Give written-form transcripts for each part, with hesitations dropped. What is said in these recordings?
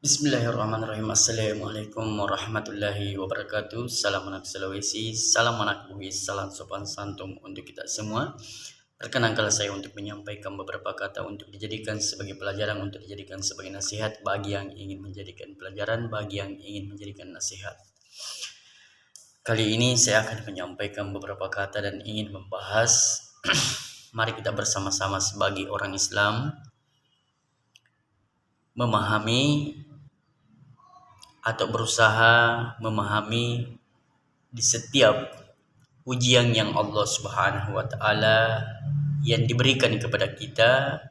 Bismillahirrahmanirrahim. Assalamualaikum warahmatullahi wabarakatuh. Salam anak Sulawesi, salam anak Bugis, salam sopan santun untuk kita semua. Perkenankan saya untuk menyampaikan beberapa kata untuk dijadikan sebagai pelajaran, untuk dijadikan sebagai nasihat bagi yang ingin menjadikan pelajaran, bagi yang ingin menjadikan nasihat. Kali ini saya akan menyampaikan beberapa kata dan ingin membahas mari kita bersama-sama sebagai orang Islam memahami atau berusaha memahami di setiap ujian yang Allah Subhanahu wa taala yang diberikan kepada kita,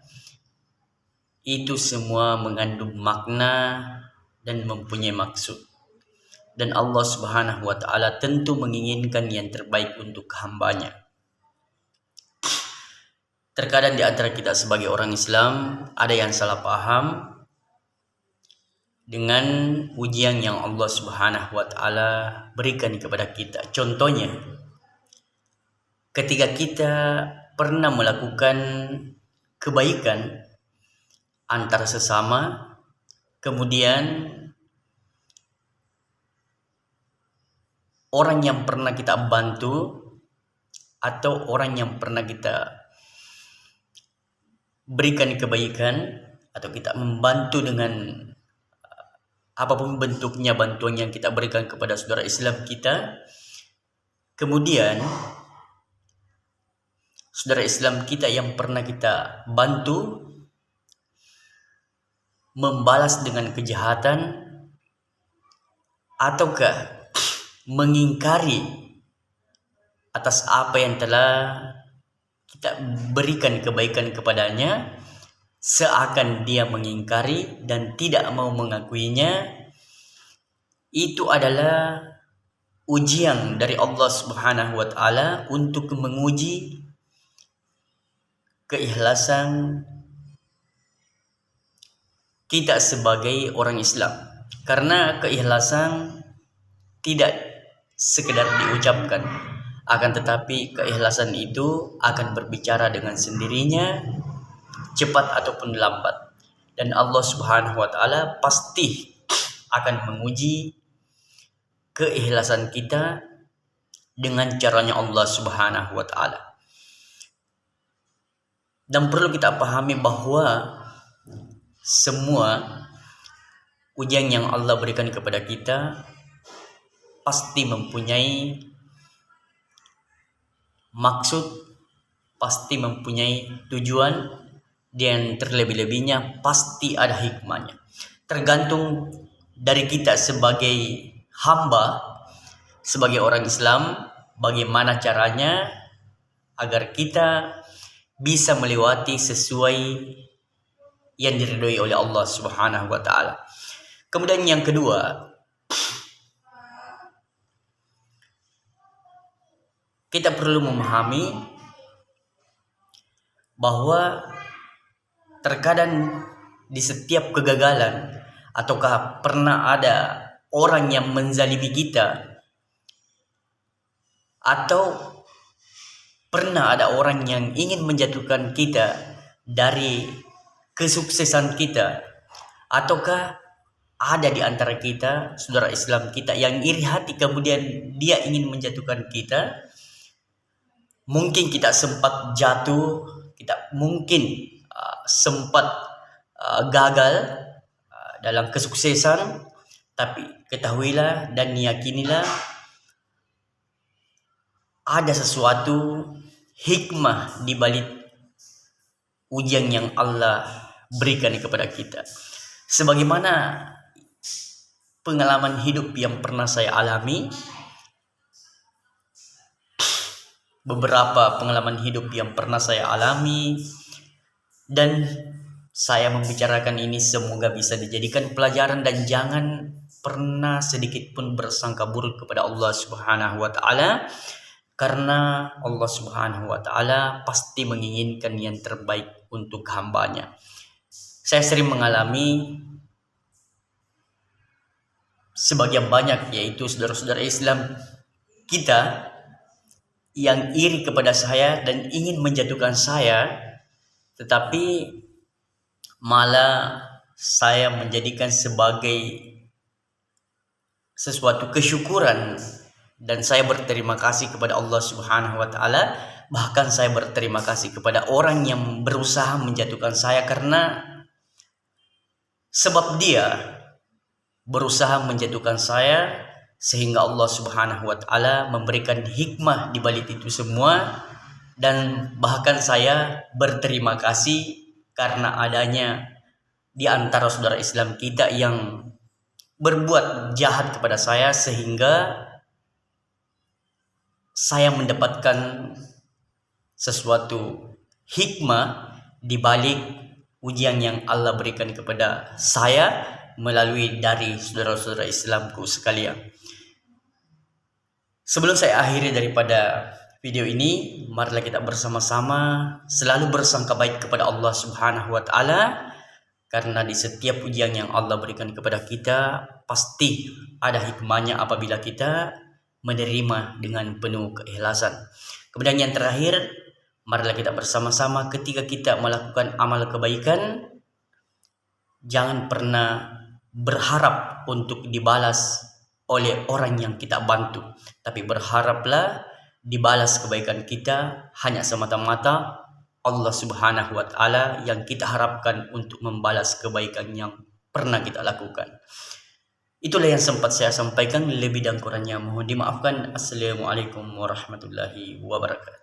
itu semua mengandung makna dan mempunyai maksud. Dan Allah Subhanahu wa taala tentu menginginkan yang terbaik untuk hambanya. Terkadang di antara kita sebagai orang Islam ada yang salah paham dengan ujian yang Allah Subhanahu wa taala berikan kepada kita. Contohnya, ketika kita pernah melakukan kebaikan antara sesama, kemudian orang yang pernah kita bantu atau orang yang pernah kita berikan kebaikan atau kita membantu dengan apapun bentuknya bantuan yang kita berikan kepada saudara Islam kita, kemudian saudara Islam kita yang pernah kita bantu membalas dengan kejahatan ataukah mengingkari atas apa yang telah kita berikan kebaikan kepadanya, seakan dia mengingkari dan tidak mau mengakuinya. Itu adalah ujian dari Allah Subhanahu wa taala untuk menguji keikhlasan kita sebagai orang Islam. Karena keikhlasan tidak sekedar diucapkan, akan tetapi keikhlasan itu akan berbicara dengan sendirinya, cepat ataupun lambat. Dan Allah Subhanahu wa taala pasti akan menguji keikhlasan kita dengan caranya Allah Subhanahu wa taala. Dan perlu kita pahami bahwa semua ujian yang Allah berikan kepada kita pasti mempunyai maksud, pasti mempunyai tujuan, dan terlebih-lebihnya pasti ada hikmahnya. Tergantung dari kita sebagai hamba, sebagai orang Islam, bagaimana caranya agar kita bisa melewati sesuai yang diridhoi oleh Allah Subhanahu wa taala. Kemudian yang kedua, kita perlu memahami bahwa terkadang di setiap kegagalan ataukah pernah ada orang yang menzalimi kita, atau pernah ada orang yang ingin menjatuhkan kita dari kesuksesan kita, ataukah ada di antara kita saudara Islam kita yang iri hati kemudian dia ingin menjatuhkan kita. Mungkin kita sempat jatuh, kita mungkin sempat gagal dalam kesuksesan, tapi ketahuilah dan yakinilah ada sesuatu hikmah di balik ujian yang Allah berikan kepada kita. Sebagaimana pengalaman hidup yang pernah saya alami, beberapa pengalaman hidup yang pernah saya alami, dan saya membicarakan ini semoga bisa dijadikan pelajaran dan jangan pernah sedikit pun bersangka buruk kepada Allah Subhanahu wa taala, karena Allah Subhanahu wa taala pasti menginginkan yang terbaik untuk hambanya. Saya sering mengalami sebagian banyak, yaitu saudara-saudara Islam kita yang iri kepada saya dan ingin menjatuhkan saya, tetapi malah saya menjadikan sebagai sesuatu kesyukuran, dan saya berterima kasih kepada Allah Subhanahu wa taala. Bahkan saya berterima kasih kepada orang yang berusaha menjatuhkan saya, karena sebab dia berusaha menjatuhkan saya, sehingga Allah Subhanahu wa taala memberikan hikmah di balik itu semua. Dan bahkan saya berterima kasih karena adanya di antara saudara Islam kita yang berbuat jahat kepada saya, sehingga saya mendapatkan sesuatu hikmah di balik ujian yang Allah berikan kepada saya melalui dari saudara-saudara Islamku sekalian. Sebelum saya akhiri daripada video ini, marilah kita bersama-sama selalu bersangka baik kepada Allah Subhanahu wa taala, karena di setiap ujian yang Allah berikan kepada kita pasti ada hikmahnya apabila kita menerima dengan penuh keikhlasan. Kemudian yang terakhir, marilah kita bersama-sama ketika kita melakukan amal kebaikan, jangan pernah berharap untuk dibalas oleh orang yang kita bantu, tapi berharaplah dibalas kebaikan kita hanya semata-mata Allah Subhanahu wa taala yang kita harapkan untuk membalas kebaikan yang pernah kita lakukan. Itulah yang sempat saya sampaikan, lebih dan kurangnya mohon dimaafkan. Assalamualaikum warahmatullahi wabarakatuh.